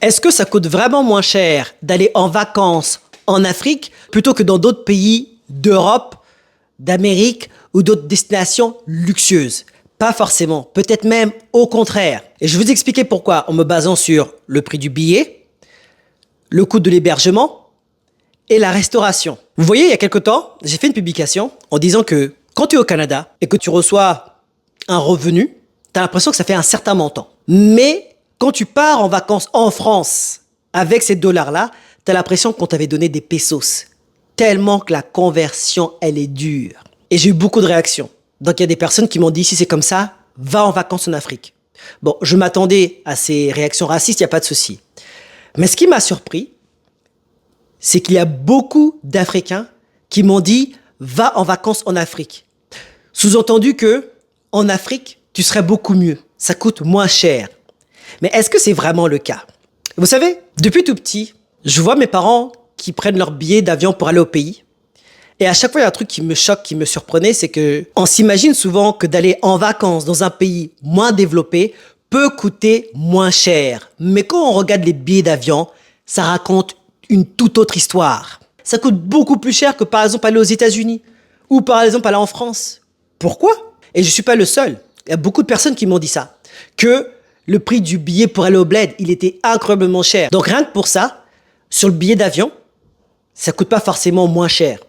Est-ce que ça coûte vraiment moins cher d'aller en vacances en Afrique plutôt que dans d'autres pays d'Europe, d'Amérique ou d'autres destinations luxueuses? Pas forcément, peut-être même au contraire. Et je vais vous expliquer pourquoi en me basant sur le prix du billet, le coût de l'hébergement et la restauration. Vous voyez, il y a quelque temps, j'ai fait une publication en disant que quand tu es au Canada et que tu reçois un revenu, tu as l'impression que ça fait un certain montant. Mais quand tu pars en vacances en France avec ces dollars-là, tu as l'impression qu'on t'avait donné des pesos. Tellement que la conversion, elle est dure. Et j'ai eu beaucoup de réactions. Donc il y a des personnes qui m'ont dit, si c'est comme ça, va en vacances en Afrique. Bon, je m'attendais à ces réactions racistes, il n'y a pas de souci. Mais ce qui m'a surpris, c'est qu'il y a beaucoup d'Africains qui m'ont dit, va en vacances en Afrique. Sous-entendu que, en Afrique, tu serais beaucoup mieux. Ça coûte moins cher. Mais est-ce que c'est vraiment le cas? Vous savez, depuis tout petit, je vois mes parents qui prennent leur billet d'avion pour aller au pays. Et à chaque fois, il y a un truc qui me choque, qui me surprenait, c'est que on s'imagine souvent que d'aller en vacances dans un pays moins développé peut coûter moins cher. Mais quand on regarde les billets d'avion, ça raconte une toute autre histoire. Ça coûte beaucoup plus cher que par exemple aller aux États-Unis ou par exemple aller en France. Pourquoi? Et je ne suis pas le seul. Il y a beaucoup de personnes qui m'ont dit ça. Que le prix du billet pour aller au bled, il était incroyablement cher. Donc rien que pour ça, sur le billet d'avion, ça coûte pas forcément moins cher.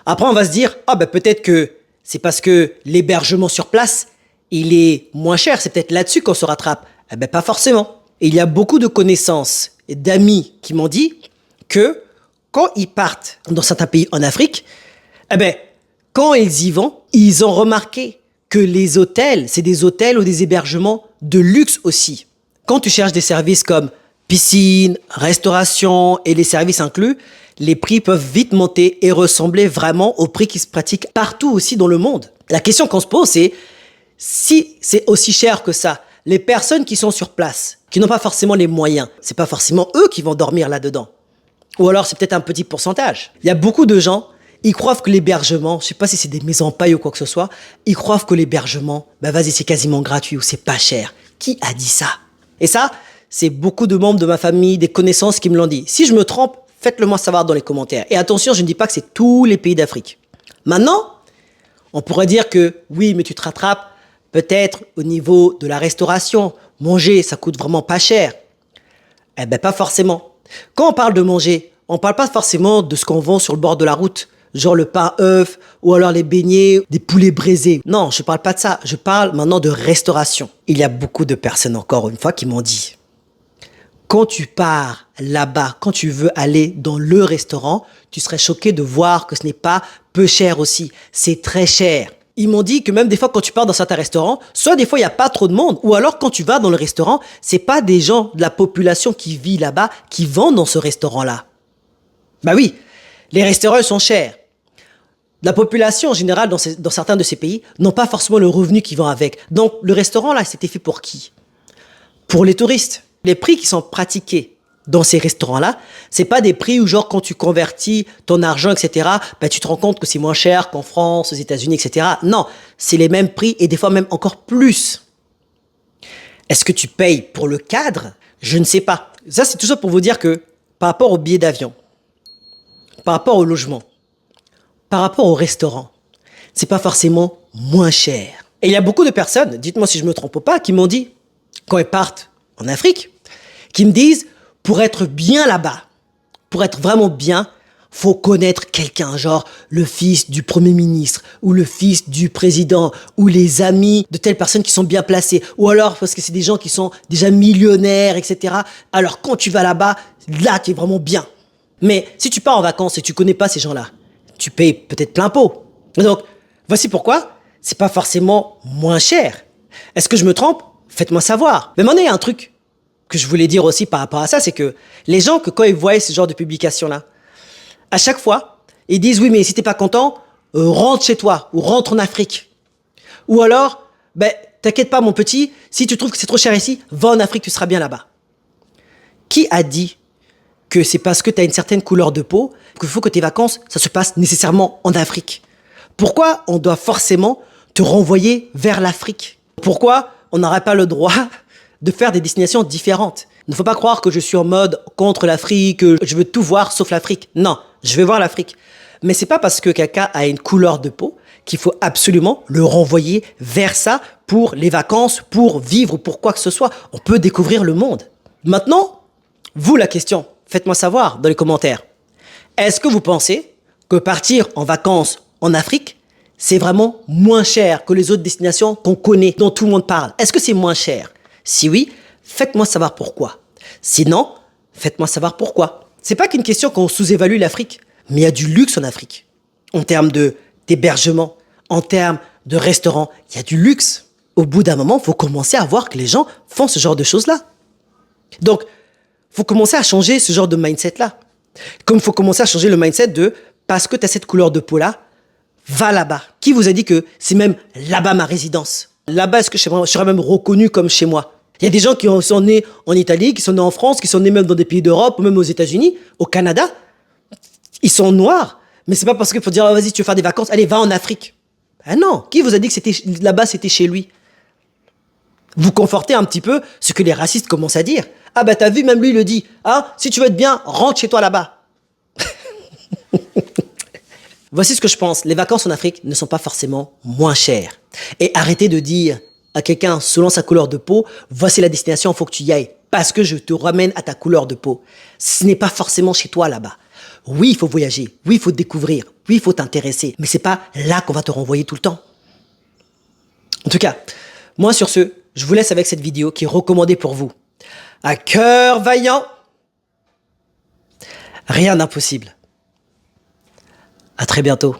Après, on va se dire, ah ben peut-être que c'est parce que l'hébergement sur place, il est moins cher. C'est peut-être là-dessus qu'on se rattrape. Eh ben pas forcément. Et il y a beaucoup de connaissances et d'amis qui m'ont dit que quand ils partent dans certains pays en Afrique, eh ben quand ils y vont, ils ont remarqué que les hôtels, c'est des hôtels ou des hébergements de luxe aussi. Quand tu cherches des services comme piscine, restauration et les services inclus, les prix peuvent vite monter et ressembler vraiment aux prix qui se pratiquent partout aussi dans le monde. La question qu'on se pose, c'est si c'est aussi cher que ça, les personnes qui sont sur place, qui n'ont pas forcément les moyens, c'est pas forcément eux qui vont dormir là-dedans. Ou alors c'est peut-être un petit pourcentage. Il y a beaucoup de gens, ils croient que l'hébergement, je sais pas si c'est des maisons en paille ou quoi que ce soit, ils croient que l'hébergement, ben vas-y, c'est quasiment gratuit ou c'est pas cher. Qui a dit ça? Et ça, c'est beaucoup de membres de ma famille, des connaissances qui me l'ont dit. Si je me trompe, faites-le moi savoir dans les commentaires. Et attention, je ne dis pas que c'est tous les pays d'Afrique. Maintenant, on pourrait dire que oui, mais tu te rattrapes peut-être au niveau de la restauration. Manger, ça coûte vraiment pas cher. Eh ben pas forcément. Quand on parle de manger, on parle pas forcément de ce qu'on vend sur le bord de la route. Genre le pain œuf, ou alors les beignets, des poulets braisés. Non, je parle pas de ça. Je parle maintenant de restauration. Il y a beaucoup de personnes, encore une fois, qui m'ont dit, quand tu pars là-bas, quand tu veux aller dans le restaurant, tu serais choqué de voir que ce n'est pas peu cher aussi. C'est très cher. Ils m'ont dit que même des fois, quand tu pars dans certains restaurants, soit des fois, il n'y a pas trop de monde, ou alors quand tu vas dans le restaurant, c'est pas des gens de la population qui vit là-bas qui vont dans ce restaurant-là. Bah oui, les restaurants ils sont chers. La population en général dans certains de ces pays n'ont pas forcément le revenu qui va avec. Donc le restaurant là, c'était fait pour qui? Pour les touristes. Les prix qui sont pratiqués dans ces restaurants-là, c'est pas des prix où genre quand tu convertis ton argent, etc., ben, tu te rends compte que c'est moins cher qu'en France, aux États-Unis, etc. Non, c'est les mêmes prix et des fois même encore plus. Est-ce que tu payes pour le cadre? Je ne sais pas. Ça, c'est tout ça pour vous dire que par rapport au billet d'avion, par rapport au logement, par rapport au restaurant, c'est pas forcément moins cher. Et il y a beaucoup de personnes, dites-moi si je me trompe pas, qui m'ont dit, quand elles partent en Afrique, qui me disent, pour être bien là-bas, pour être vraiment bien, faut connaître quelqu'un, genre le fils du premier ministre, ou le fils du président, ou les amis de telles personnes qui sont bien placées, ou alors parce que c'est des gens qui sont déjà millionnaires, etc. Alors quand tu vas là-bas, là, tu es vraiment bien. Mais si tu pars en vacances et tu connais pas ces gens-là, tu payes peut-être plein pot. Donc, voici pourquoi c'est pas forcément moins cher. Est-ce que je me trompe? Faites-moi savoir. Mais maintenant, il y a un truc que je voulais dire aussi par rapport à ça, c'est que les gens, que quand ils voient ce genre de publication-là, à chaque fois, ils disent, oui, mais si t'es pas content, rentre chez toi ou rentre en Afrique. Ou alors, ben, t'inquiète pas, mon petit, si tu trouves que c'est trop cher ici, va en Afrique, tu seras bien là-bas. Qui a dit que c'est parce que tu as une certaine couleur de peau qu'il faut que tes vacances, ça se passe nécessairement en Afrique? Pourquoi on doit forcément te renvoyer vers l'Afrique? Pourquoi on n'aurait pas le droit de faire des destinations différentes? Ne faut pas croire que je suis en mode contre l'Afrique, que je veux tout voir sauf l'Afrique. Non, je vais voir l'Afrique. Mais c'est pas parce que quelqu'un a une couleur de peau qu'il faut absolument le renvoyer vers ça pour les vacances, pour vivre, pour quoi que ce soit. On peut découvrir le monde. Maintenant, vous la question, faites-moi savoir dans les commentaires. Est-ce que vous pensez que partir en vacances en Afrique, c'est vraiment moins cher que les autres destinations qu'on connaît, dont tout le monde parle? Est-ce que c'est moins cher? Si oui, faites-moi savoir pourquoi. Sinon, faites-moi savoir pourquoi. C'est pas qu'une question qu'on sous-évalue l'Afrique, mais il y a du luxe en Afrique. En termes d'hébergement, en termes de restaurants, il y a du luxe. Au bout d'un moment, il faut commencer à voir que les gens font ce genre de choses-là. Donc, il faut commencer à changer ce genre de mindset-là. Comme il faut commencer à changer le mindset de parce que tu as cette couleur de peau-là, va là-bas. Qui vous a dit que c'est même là-bas ma résidence? Là-bas, est-ce que je serais même reconnu comme chez moi? Il y a des gens qui sont nés en Italie, qui sont nés en France, qui sont nés même dans des pays d'Europe, ou même aux États-Unis, au Canada. Ils sont noirs, mais c'est pas parce qu'il faut dire, oh, vas-y, tu veux faire des vacances, allez, va en Afrique. Ah non, qui vous a dit que c'était là-bas, c'était chez lui? Vous confortez un petit peu ce que les racistes commencent à dire. Ah bah t'as vu, même lui il le dit. Ah, si tu veux être bien, rentre chez toi là-bas. Voici ce que je pense. Les vacances en Afrique ne sont pas forcément moins chères. Et arrêtez de dire à quelqu'un, selon sa couleur de peau, voici la destination, il faut que tu y ailles. Parce que je te ramène à ta couleur de peau. Ce n'est pas forcément chez toi là-bas. Oui, il faut voyager. Oui, il faut découvrir. Oui, il faut t'intéresser. Mais c'est pas là qu'on va te renvoyer tout le temps. En tout cas, moi sur ce, je vous laisse avec cette vidéo qui est recommandée pour vous. À cœur vaillant, rien d'impossible. À très bientôt.